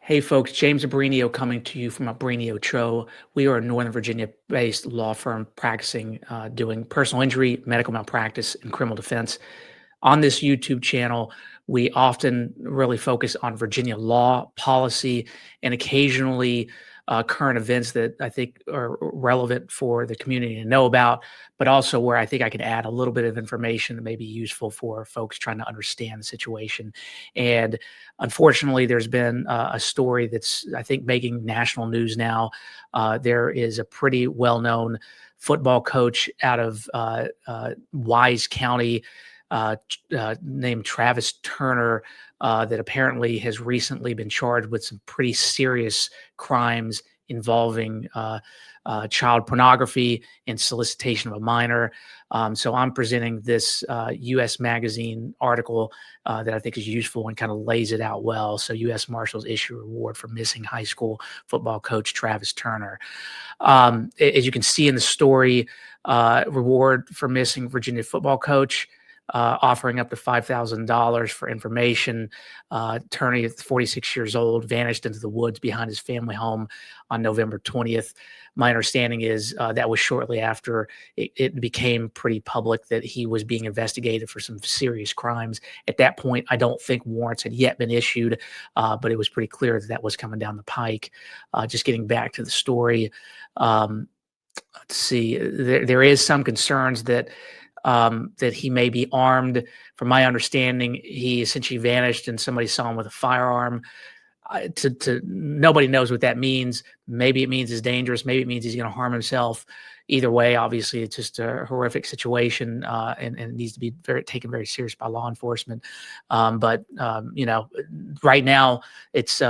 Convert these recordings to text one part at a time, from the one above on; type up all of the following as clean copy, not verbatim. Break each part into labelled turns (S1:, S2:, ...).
S1: Hey folks, James Abrinio coming to you from Abrinio Cho. We are a Northern Virginia-based law firm practicing doing personal injury, medical malpractice, and criminal defense. On this YouTube channel, we often really focus on Virginia law, policy, and occasionally current events that I think are relevant for the community to know about, but also where I think I can add a little bit of information that may be useful for folks trying to understand the situation. And unfortunately, there's been a story that's, I think, making national news now. There is a pretty well-known football coach out of Wise County named Travis Turner that apparently has recently been charged with some pretty serious crimes involving child pornography and solicitation of a minor. So I'm presenting this U.S. Magazine article that I think is useful and kind of lays it out well. So U.S. Marshals issue a reward for missing high school football coach Travis Turner. As you can see in the story, reward for missing Virginia football coach, offering up to $5,000 for information. Attorney, 46 years old, vanished into the woods behind his family home on November 20th. My understanding is that was shortly after it became pretty public that he was being investigated for some serious crimes. At that point, I don't think warrants had yet been issued, but it was pretty clear that that was coming down the pike. Just getting back to the story, let's see, there is some concerns that he may be armed. From my understanding, he essentially vanished and somebody saw him with a firearm. Nobody knows what that means. Maybe it means he's dangerous. Maybe it means he's going to harm himself. Either way, obviously, it's just a horrific situation, and it needs to be taken very serious by law enforcement. But right now it's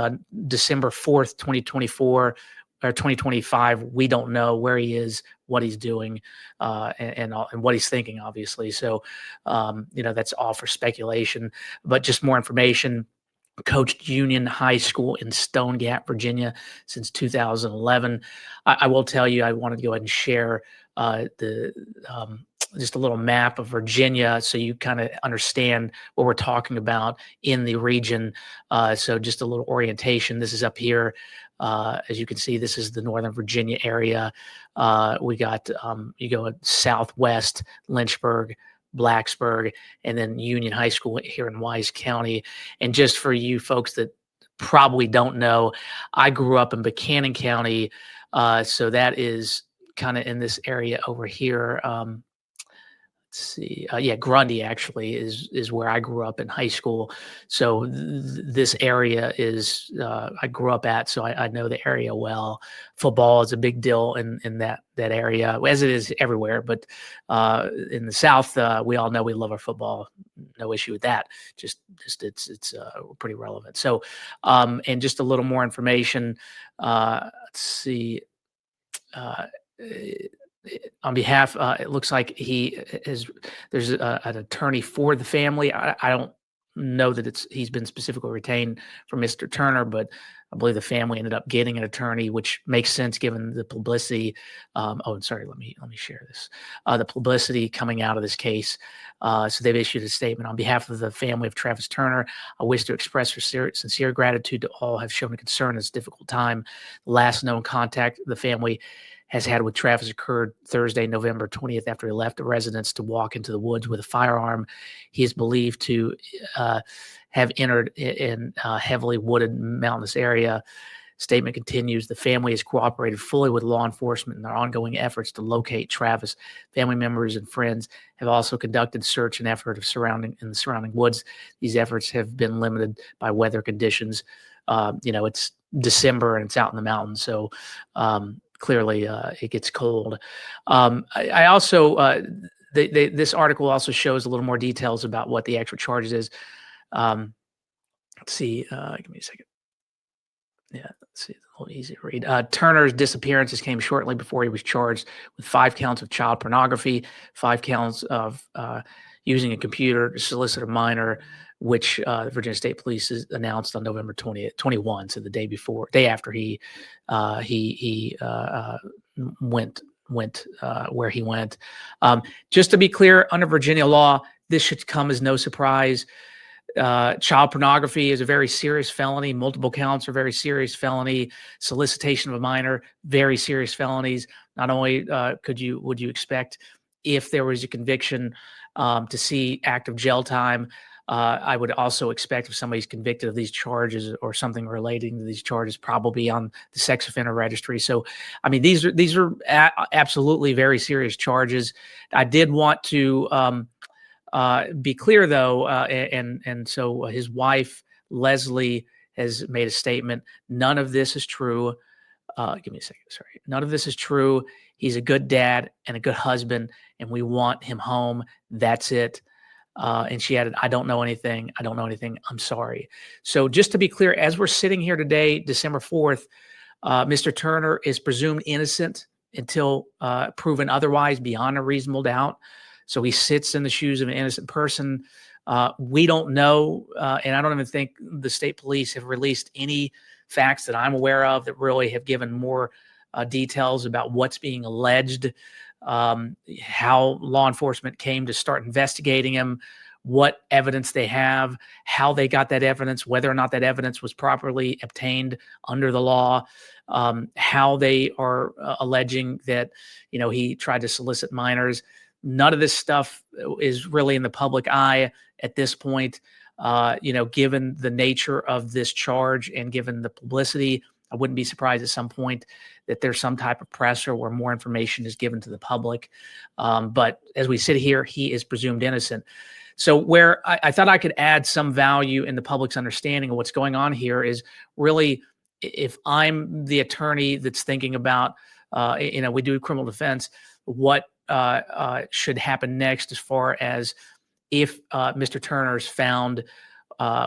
S1: December 4th, 2024. Or 2025, we don't know where he is, what he's doing, and what he's thinking, obviously. So, that's all for speculation. But just more information. Coached Union High School in Stone Gap, Virginia, since 2011. I will tell you, I wanted to go ahead and share just a little map of Virginia so you kind of understand what we're talking about in the region. So just a little orientation. This is up here. As you can see, this is the Northern Virginia area. We got, you go southwest, Lynchburg, Blacksburg, and then Union High School here in Wise County. And just for you folks that probably don't know, I grew up in Buchanan County. So that is kind of in this area over here. Let's see. Yeah, Grundy actually is where I grew up in high school. So this area is I grew up at, so I know the area well. Football is a big deal in that area, as it is everywhere. But in the South, we all know we love our football. No issue with that. Just it's pretty relevant. So and just a little more information. Let's see. On behalf, it looks like there's an attorney for the family. I don't know that he's been specifically retained for Mr. Turner, but I believe the family ended up getting an attorney, which makes sense given the publicity. And sorry, let me share this. The publicity coming out of this case. So they've issued a statement on behalf of the family of Travis Turner. I wish to express sincere gratitude to all who have shown a concern in this difficult time. The last known contact the family has had with Travis occurred Thursday, November 20th, after he left the residence to walk into the woods with a firearm. He is believed to have entered in a heavily wooded mountainous area. Statement continues, the family has cooperated fully with law enforcement in their ongoing efforts to locate Travis. Family members and friends have also conducted search and effort in the surrounding woods. These efforts have been limited by weather conditions. It's December and it's out in the mountains, so clearly it gets cold. I also, this article also shows a little more details about what the actual charges is. Let's see, give me a second. Yeah, let's see, a little easy to read. Turner's disappearances came shortly before he was charged with 5 counts of child pornography, 5 counts of using a computer to solicit a minor, which the Virginia State Police has announced on November 21, so the day after he went where he went. Just to be clear, under Virginia law, this should come as no surprise. Child pornography is a very serious felony. Multiple counts are very serious felony. Solicitation of a minor, very serious felonies. Not only would you expect, if there was a conviction, to see active jail time, I would also expect, if somebody's convicted of these charges or something relating to these charges, probably on the sex offender registry. So, I mean, these are absolutely very serious charges. I did want to be clear, though, and so his wife Leslie has made a statement. None of this is true. Give me a second. Sorry. None of this is true. He's a good dad and a good husband, and we want him home. That's it. And she added, I don't know anything. I don't know anything. I'm sorry. So just to be clear, as we're sitting here today, December 4th, Mr. Turner is presumed innocent until proven otherwise beyond a reasonable doubt. So he sits in the shoes of an innocent person. We don't know, and I don't even think the state police have released any facts that I'm aware of that really have given more details about what's being alleged, how law enforcement came to start investigating him, what evidence they have, how they got that evidence, whether or not that evidence was properly obtained under the law, how they are alleging that, he tried to solicit minors. None of this stuff is really in the public eye at this point. Given the nature of this charge and given the publicity, I wouldn't be surprised at some point that there's some type of presser where more information is given to the public. But as we sit here, he is presumed innocent. So where I thought I could add some value in the public's understanding of what's going on here is really, if I'm the attorney that's thinking about, we do criminal defense, what should happen next as far as if Mr. Turner's found,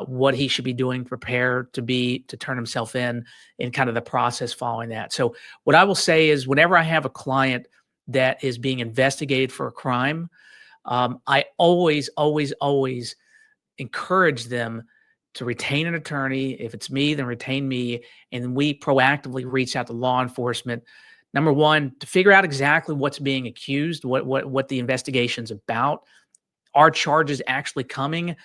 S1: what he should be doing, prepare to turn himself in kind of the process following that. So what I will say is, whenever I have a client that is being investigated for a crime, I always, always, always encourage them to retain an attorney. If it's me, then retain me. And we proactively reach out to law enforcement. Number one, to figure out exactly what's being accused, what the investigation's about. Are charges actually coming?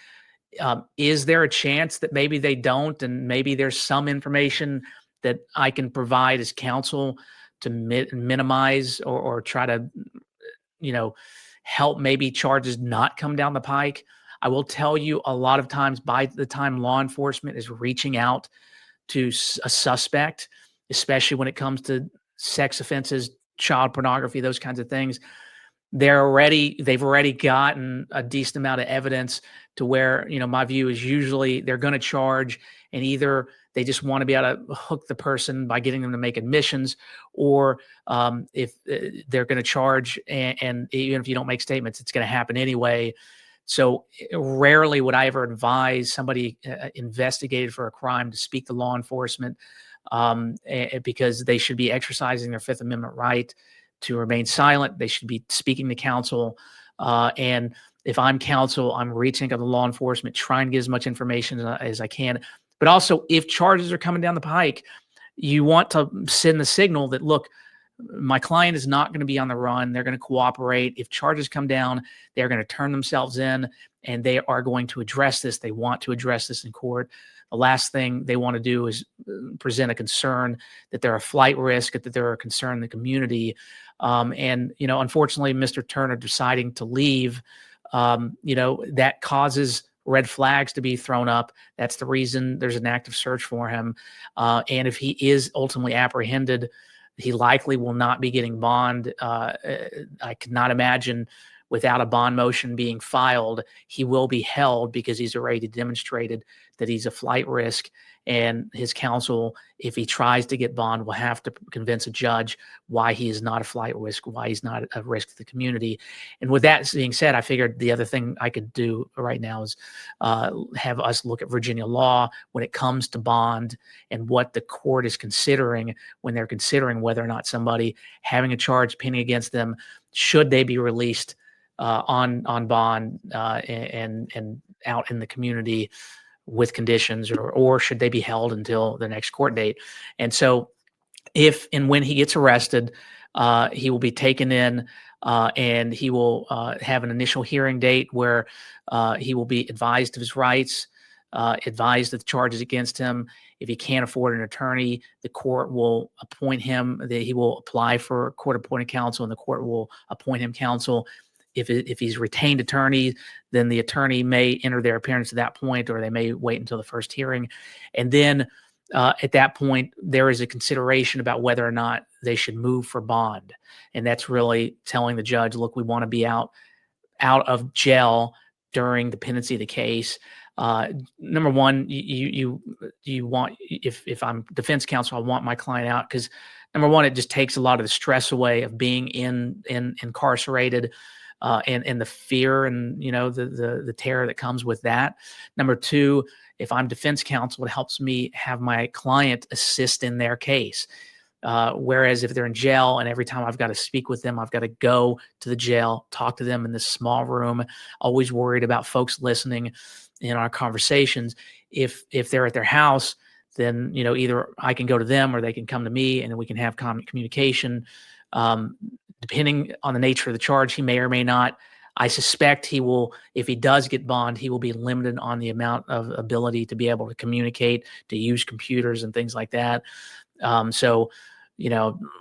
S1: Is there a chance that maybe they don't, and maybe there's some information that I can provide as counsel to minimize or try to, help maybe charges not come down the pike? I will tell you, a lot of times, by the time law enforcement is reaching out to a suspect, especially when it comes to sex offenses, child pornography, those kinds of things, they've already gotten a decent amount of evidence to where, my view is usually they're going to charge, and either they just want to be able to hook the person by getting them to make admissions, or if they're going to charge, and even if you don't make statements, it's going to happen anyway. So rarely would I ever advise somebody investigated for a crime to speak to law enforcement, because they should be exercising their Fifth Amendment right to remain silent. They should be speaking to counsel. And if I'm counsel, I'm reaching out to law enforcement, trying to get as much information as I can. But also, if charges are coming down the pike, you want to send the signal that, look, my client is not going to be on the run. They're going to cooperate. If charges come down, they're going to turn themselves in, and they are going to address this. They want to address this in court. The last thing they want to do is present a concern that they're a flight risk, that they're a concern in the community. Unfortunately, Mr. Turner deciding to leave, that causes red flags to be thrown up. That's the reason there's an active search for him. And if he is ultimately apprehended, he likely will not be getting bond. I could not imagine, without a bond motion being filed, he will be held, because he's already demonstrated that he's a flight risk. And his counsel, if he tries to get bond, will have to convince a judge why he is not a flight risk, why he's not a risk to the community. And with that being said, I figured the other thing I could do right now is have us look at Virginia law when it comes to bond, and what the court is considering when they're considering whether or not somebody having a charge pending against them, should they be released on bond and out in the community with conditions, or should they be held until the next court date. And so if and when he gets arrested, he will be taken in. and he will have an initial hearing date where he will be advised of his rights, advised of the charges against him. If he can't afford an attorney, the court will appoint him. He will apply for court-appointed counsel, and the court will appoint him counsel. If he's retained attorney, then the attorney may enter their appearance at that point, or they may wait until the first hearing. And then at that point, there is a consideration about whether or not they should move for bond. And that's really telling the judge, look, we want to be out of jail during the pendency of the case. Number one, you want, if I'm defense counsel, I want my client out because number one, it just takes a lot of the stress away of being incarcerated, and the fear and the terror that comes with that. Number two, if I'm defense counsel, it helps me have my client assist in their case. Whereas if they're in jail and every time I've got to speak with them, I've got to go to the jail, talk to them in this small room, always worried about folks listening in our conversations. If they're at their house, then either I can go to them or they can come to me, and then we can have communication. Depending on the nature of the charge, he may or may not. I suspect he will, if he does get bond, he will be limited on the amount of ability to be able to communicate, to use computers and things like that. So,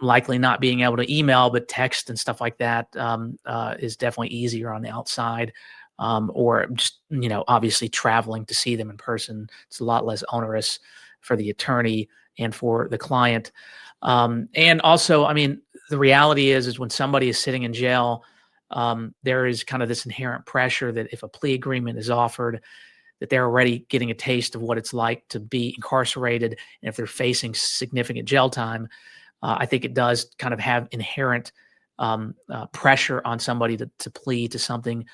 S1: likely not being able to email, but text and stuff like that is definitely easier on the outside. Or just, obviously traveling to see them in person. It's a lot less onerous for the attorney and for the client. And also, I mean, the reality is when somebody is sitting in jail, there is kind of this inherent pressure that if a plea agreement is offered, that they're already getting a taste of what it's like to be incarcerated. And if they're facing significant jail time, I think it does kind of have inherent pressure on somebody to plead to something,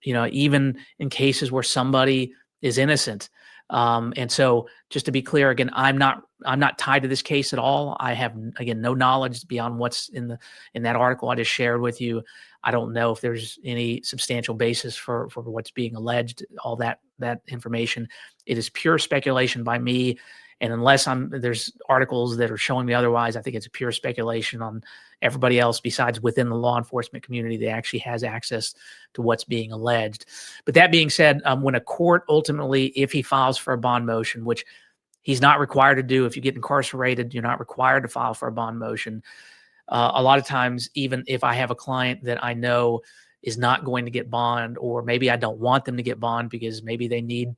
S1: even in cases where somebody is innocent. And so just to be clear, again, I'm not tied to this case at all. I have, again, no knowledge beyond what's in that article I just shared with you. I don't know if there's any substantial basis for what's being alleged, all that information. It is pure speculation by me. And unless there's articles that are showing me otherwise, I think it's a pure speculation on everybody else besides within the law enforcement community that actually has access to what's being alleged. But that being said, when a court ultimately, if he files for a bond motion, which he's not required to do, if you get incarcerated, you're not required to file for a bond motion. A lot of times, even if I have a client that I know is not going to get bond, or maybe I don't want them to get bond because maybe they need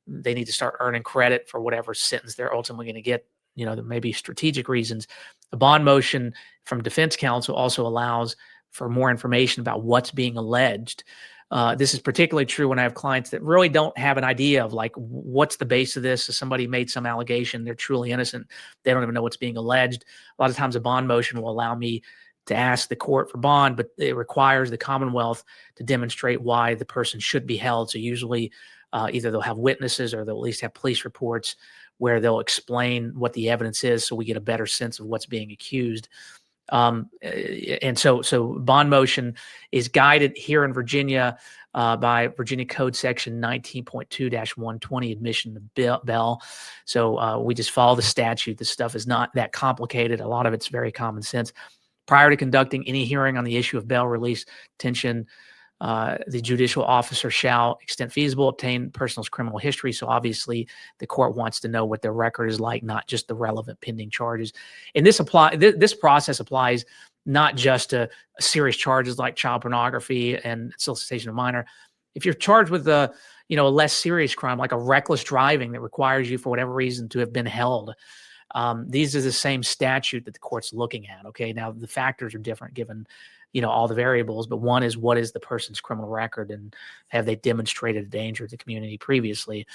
S1: to start earning credit for whatever sentence they're ultimately going to get. There may be strategic reasons. The bond motion from defense counsel also allows for more information about what's being alleged. This is particularly true when I have clients that really don't have an idea of like, what's the base of this? If somebody made some allegation, they're truly innocent. They don't even know what's being alleged. A lot of times a bond motion will allow me to ask the court for bond, but it requires the Commonwealth to demonstrate why the person should be held. So usually either they'll have witnesses or they'll at least have police reports where they'll explain what the evidence is so we get a better sense of what's being accused. And so bond motion is guided here in Virginia by Virginia Code Section 19.2-120, admission to bail. So we just follow the statute. This stuff is not that complicated. A lot of it's very common sense. Prior to conducting any hearing on the issue of bail, release, detention, the judicial officer shall, extent feasible, obtain person's criminal history. So obviously the court wants to know what their record is like, not just the relevant pending charges. And this process applies not just to serious charges like child pornography and solicitation of minor. If you're charged with a less serious crime like a reckless driving that requires you for whatever reason to have been held, these are the same statute that the court's looking at. Okay, now the factors are different given all the variables, but one is what is the person's criminal record and have they demonstrated a danger to the community previously.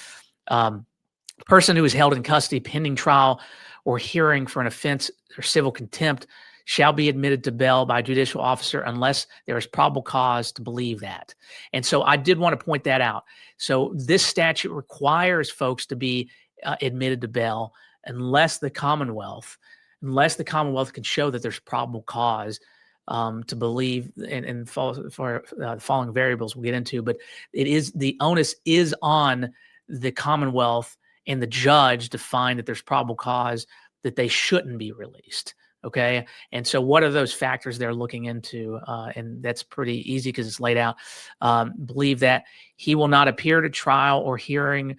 S1: Person who is held in custody pending trial or hearing for an offense or civil contempt shall be admitted to bail by a judicial officer unless there is probable cause to believe that. And so I did want to point that out. So this statute requires folks to be admitted to bail unless the Commonwealth can show that there's probable cause to believe, and for the following variables we'll get into, but the onus is on the Commonwealth and the judge to find that there's probable cause that they shouldn't be released. Okay. And so what are those factors they're looking into? And that's pretty easy because it's laid out. Believe that he will not appear to trial or hearing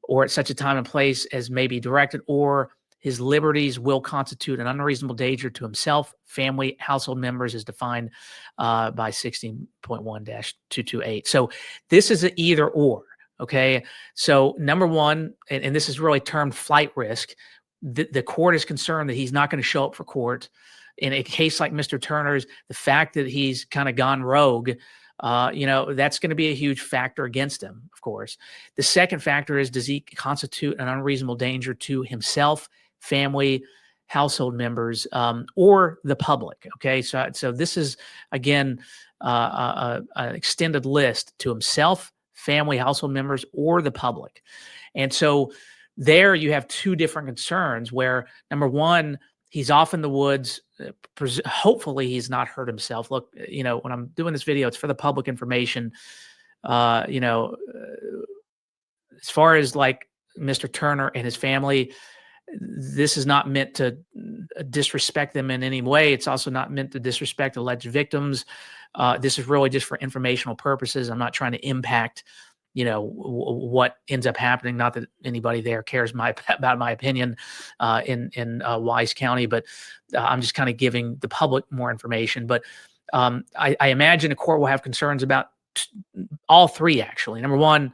S1: or at such a time and place as may be directed, or his liberties will constitute an unreasonable danger to himself, family, household members, as defined by 16.1-228. So this is an either or. Okay. So number one, and this is really termed flight risk. The court is concerned that he's not going to show up for court. In a case like Mr. Turner's, the fact that he's kind of gone rogue, that's going to be a huge factor against him, of course. The second factor is, does he constitute an unreasonable danger to himself, family, household members, or the public? Okay, so this is, again, an extended list: to himself, family, household members, or the public. And so there you have two different concerns where, number one, he's off in the woods. Hopefully he's not hurt himself. Look, when I'm doing this video, it's for the public information. As far as like Mr. Turner and his family, this is not meant to disrespect them in any way. It's also not meant to disrespect alleged victims. This is really just for informational purposes. I'm not trying to impact what ends up happening. Not that anybody there cares about my opinion in Wise County, but I'm just kind of giving the public more information. But I imagine the court will have concerns about all three, actually. Number one,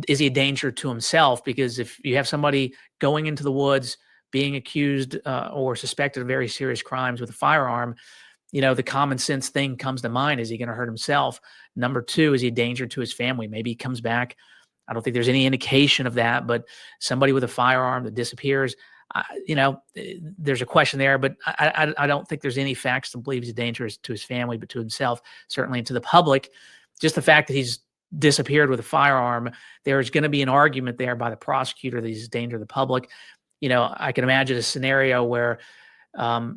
S1: is he a danger to himself? Because if you have somebody going into the woods, being accused or suspected of very serious crimes with a firearm, the common sense thing comes to mind. Is he going to hurt himself? Number two, is he a danger to his family? Maybe he comes back. I don't think there's any indication of that, but somebody with a firearm that disappears, there's a question there, but I don't think there's any facts to believe he's dangerous to his family, but to himself, certainly, and to the public. Just the fact that he's disappeared with a firearm, there's going to be an argument there by the prosecutor that he's a danger to the public. I can imagine a scenario where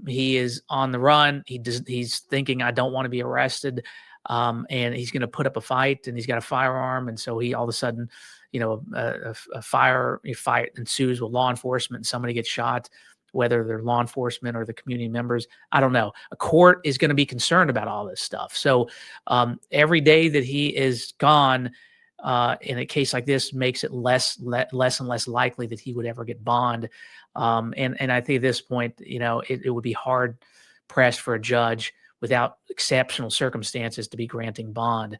S1: he is on the run. He's thinking, I don't want to be arrested. And he's going to put up a fight, and he's got a firearm. And so he all of a sudden, a fight ensues with law enforcement, and somebody gets shot, whether they're law enforcement or the community members. I don't know. A court is going to be concerned about all this stuff. So every day that he is gone, in a case like this, makes it less and less likely that he would ever get bond. And I think at this point, it would be hard pressed for a judge without exceptional circumstances to be granting bond.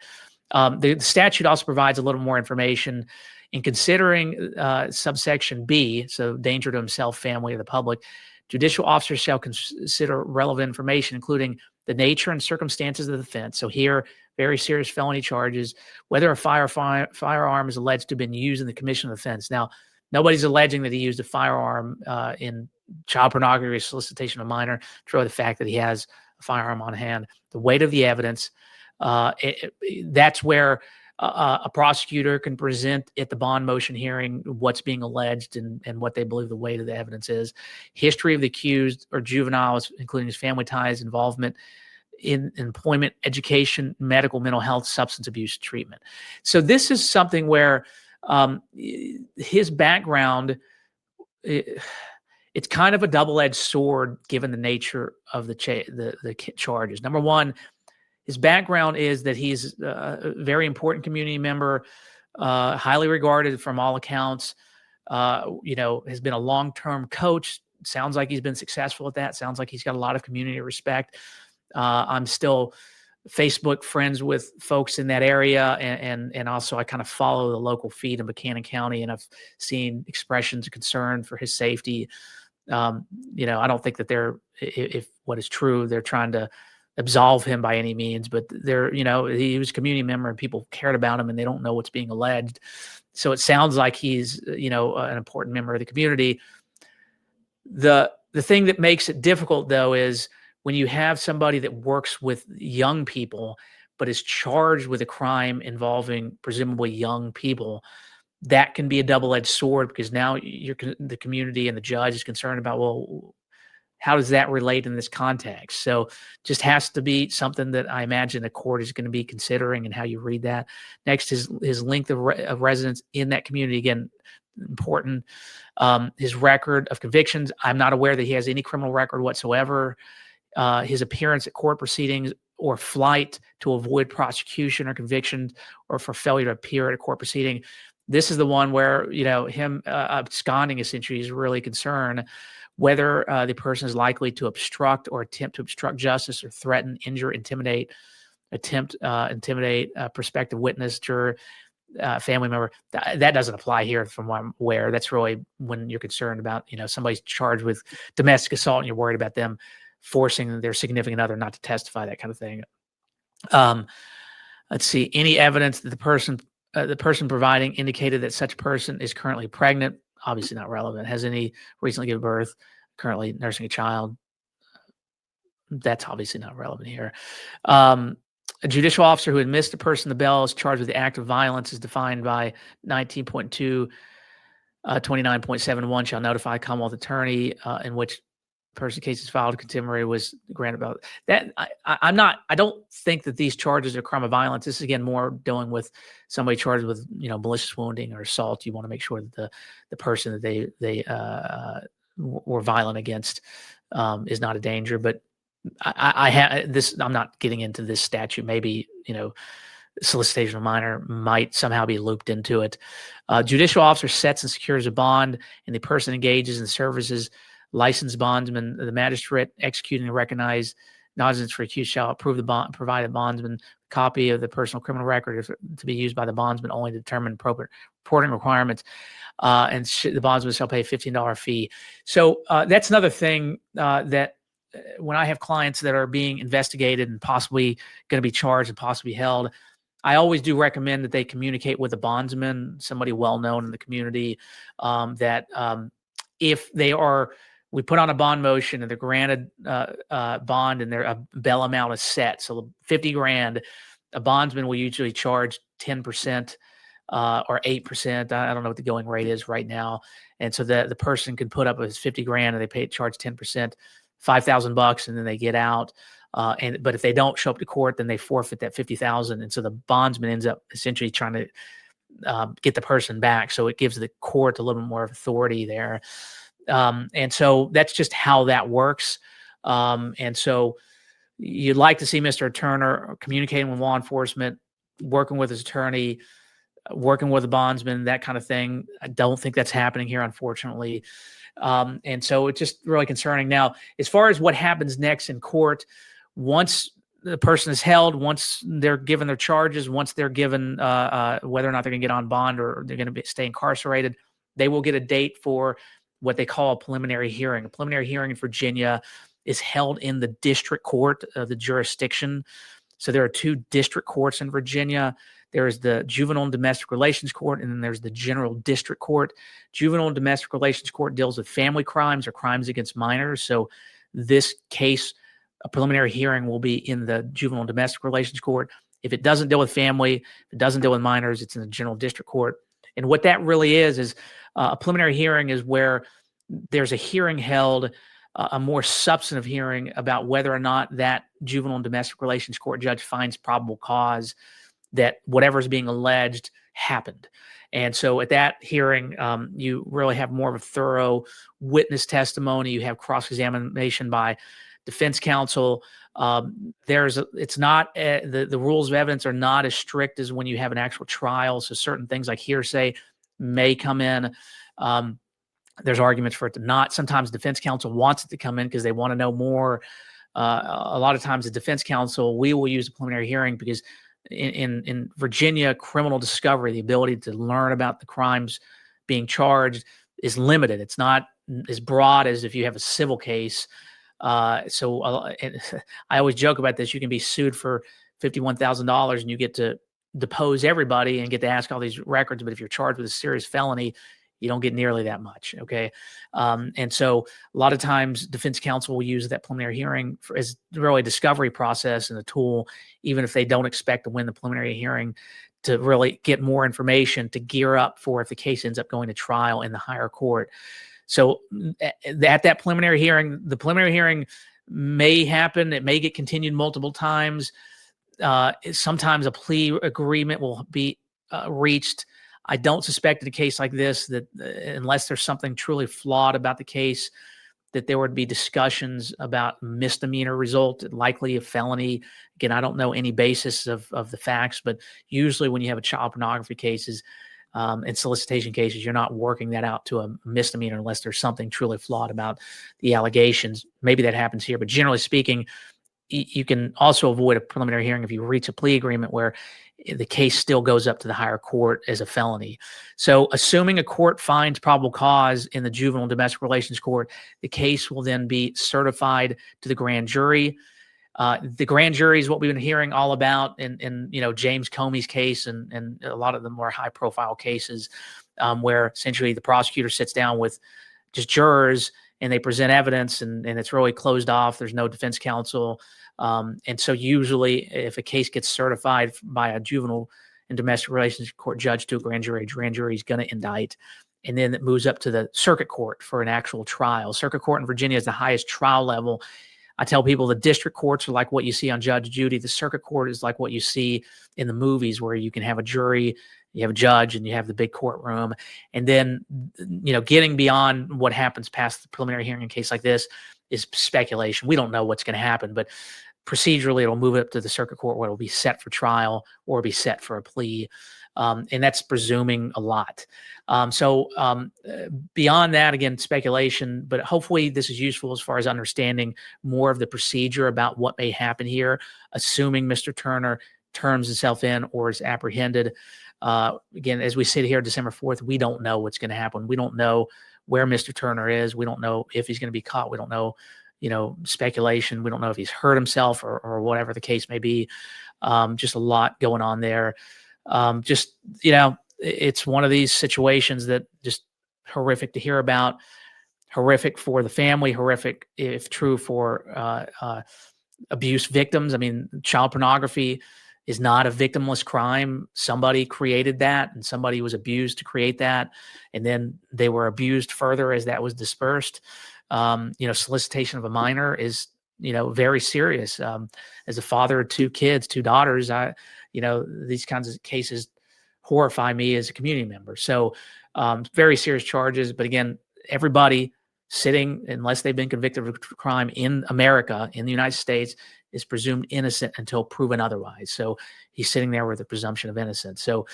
S1: The statute also provides a little more information in considering subsection B, so danger to himself, family, or the public. Judicial officers shall consider relevant information, including the nature and circumstances of the offense. So here, very serious felony charges, whether a firearm is alleged to have been used in the commission of offense. Now, nobody's alleging that he used a firearm in child pornography, solicitation of a minor, through the fact that he has a firearm on hand. The weight of the evidence, that's where a prosecutor can present at the bond motion hearing what's being alleged and what they believe the weight of the evidence is. History of the accused or juveniles, including his family ties, involvement in employment, education, medical, mental health, substance abuse treatment. So this is something where his background, it's kind of a double-edged sword given the nature of the charges. Number one, his background is that he's a very important community member, highly regarded from all accounts, has been a long-term coach. Sounds like he's been successful at that. Sounds like he's got a lot of community respect. I'm still Facebook friends with folks in that area. And also I kind of follow the local feed in Buchanan County, and I've seen expressions of concern for his safety. I don't think that if what is true, they're trying to absolve him by any means, but he was a community member and people cared about him, and they don't know what's being alleged. So it sounds like he's, an important member of the community. The thing that makes it difficult, though, is when you have somebody that works with young people, but is charged with a crime involving presumably young people, that can be a double-edged sword, because now the community and the judge is concerned about, well, how does that relate in this context? So just has to be something that I imagine the court is going to be considering and how you read that. Next, his length of residence in that community, again, important. His record of convictions, I'm not aware that he has any criminal record whatsoever. His appearance at court proceedings or flight to avoid prosecution or conviction, or for failure to appear at a court proceeding. This is the one where, him absconding essentially is really concerned whether the person is likely to obstruct or attempt to obstruct justice or threaten, injure, intimidate a prospective witness, juror, family member. That doesn't apply here from what I'm aware. That's really when you're concerned about, somebody's charged with domestic assault and you're worried about them forcing their significant other not to testify, that kind of thing. Let's see, any evidence that the person providing indicated that such person is currently pregnant, obviously not relevant. Has any recently given birth, currently nursing a child, that's obviously not relevant here. A judicial officer who admits the person the bell is charged with the act of violence is defined by 19.2, 29.71 shall notify Commonwealth attorney in which person case is filed contemporary was granted about that. I don't think that these charges are crime of violence. This is again more dealing with somebody charged with malicious wounding or assault. You want to make sure that the person that they were violent against is not a danger. But I have this. I'm not getting into this statute. Maybe solicitation of minor might somehow be looped into it. Judicial officer sets and secures a bond, and the person engages in services. Licensed bondsman, the magistrate executing and recognize nonsense for accused shall approve the bond, provide a bondsman copy of the personal criminal record to be used by the bondsman only to determine appropriate reporting requirements. And the bondsman shall pay a $15 fee. So that's another thing that when I have clients that are being investigated and possibly going to be charged and possibly held, I always do recommend that they communicate with a bondsman, somebody well-known in the community, that if they are, we put on a bond motion and they're granted bond and a bail amount is set. So 50 grand, a bondsman will usually charge 10% or 8%. I don't know what the going rate is right now. And so the person can put up his 50 grand and they charge 10%, $5,000, and then they get out. But if they don't show up to court, then they forfeit that 50,000. And so the bondsman ends up essentially trying to get the person back. So it gives the court a little bit more authority there. And so that's just how that works. And so you'd like to see Mr. Turner communicating with law enforcement, working with his attorney, working with a bondsman, that kind of thing. I don't think that's happening here, unfortunately. And so it's just really concerning. Now, as far as what happens next in court, once the person is held, once they're given their charges, once they're given whether or not they're going to get on bond or they're going to stay incarcerated, they will get a date for what they call a preliminary hearing. A preliminary hearing in Virginia is held in the district court of the jurisdiction. So there are two district courts in Virginia. There is the Juvenile and Domestic Relations Court, and then there's the General District Court. Juvenile and Domestic Relations Court deals with family crimes or crimes against minors. So this case, a preliminary hearing will be in the Juvenile and Domestic Relations Court. If it doesn't deal with family, if it doesn't deal with minors, it's in the General District Court. And what that really is a preliminary hearing is where there's a hearing held, a more substantive hearing about whether or not that Juvenile and Domestic Relations Court judge finds probable cause that whatever is being alleged happened. And so at that hearing, you really have more of a thorough witness testimony. You have cross-examination by defense counsel. It's not the rules of evidence are not as strict as when you have an actual trial. So certain things like hearsay may come in. There's arguments for it to not. Sometimes defense counsel wants it to come in because they want to know more. A lot of times the defense counsel, we will use a preliminary hearing because in Virginia, criminal discovery, the ability to learn about the crimes being charged is limited. It's not as broad as if you have a civil case. So I always joke about this. You can be sued for $51,000 and you get to depose everybody and get to ask all these records. But if you're charged with a serious felony, you don't get nearly that much. Okay. And so a lot of times defense counsel will use that preliminary hearing as really a discovery process and a tool, even if they don't expect to win the preliminary hearing, to really get more information to gear up for if the case ends up going to trial in the higher court. So at that preliminary hearing, the preliminary hearing may happen. It may get continued multiple times. Sometimes a plea agreement will be reached. I don't suspect in a case like this that unless there's something truly flawed about the case, that there would be discussions about misdemeanor result, likely a felony. Again, I don't know any basis of the facts, but usually when you have a child pornography cases and solicitation cases, you're not working that out to a misdemeanor unless there's something truly flawed about the allegations. Maybe that happens here, but generally speaking, you can also avoid a preliminary hearing if you reach a plea agreement where the case still goes up to the higher court as a felony. So assuming a court finds probable cause in the juvenile and domestic relations court, the case will then be certified to the grand jury. The grand jury is what we've been hearing all about in James Comey's case and a lot of the more high profile cases where essentially the prosecutor sits down with just jurors and they present evidence and it's really closed off. There's no defense counsel. And so usually if a case gets certified by a juvenile and domestic relations court judge to a grand jury is going to indict. And then it moves up to the circuit court for an actual trial. Circuit court in Virginia is the highest trial level. I tell people the district courts are like what you see on Judge Judy. The circuit court is like what you see in the movies where you can have a jury, you have a judge, and you have the big courtroom. And then, getting beyond what happens past the preliminary hearing in a case like this is speculation. We don't know what's going to happen, but procedurally, it'll move up to the circuit court where it'll be set for trial or be set for a plea. And that's presuming a lot. Beyond that, again, speculation, but hopefully this is useful as far as understanding more of the procedure about what may happen here, assuming Mr. Turner turns himself in or is apprehended. Again, as we sit here December 4th, we don't know what's going to happen. We don't know where Mr. Turner is. We don't know if he's going to be caught. We don't know, speculation. We don't know if he's hurt himself or whatever the case may be. Just a lot going on there. It's one of these situations that just horrific to hear about, horrific for the family, horrific if true for abuse victims. I mean, child pornography is not a victimless crime. Somebody created that and somebody was abused to create that. And then they were abused further as that was dispersed. Solicitation of a minor is, very serious. As a father of two kids, two daughters, these kinds of cases horrify me as a community member. So very serious charges. But again, everybody sitting, unless they've been convicted of a crime in America, in the United States, is presumed innocent until proven otherwise. So he's sitting there with a presumption of innocence. So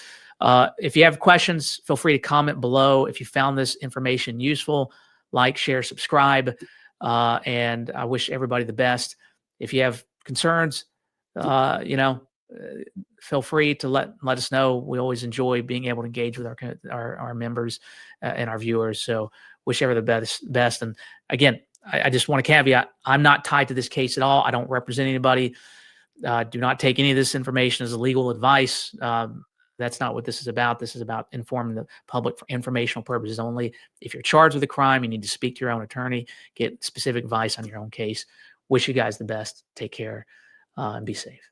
S1: if you have questions, feel free to comment below. If you found this information useful, like, share, subscribe. And I wish everybody the best. If you have concerns, feel free to let us know. We always enjoy being able to engage with our members and our viewers. So wish everybody the best. And again, I just want to caveat, I'm not tied to this case at all. I don't represent anybody. Do not take any of this information as legal advice. That's not what this is about. This is about informing the public for informational purposes only. If you're charged with a crime, you need to speak to your own attorney, get specific advice on your own case. Wish you guys the best. Take care and be safe.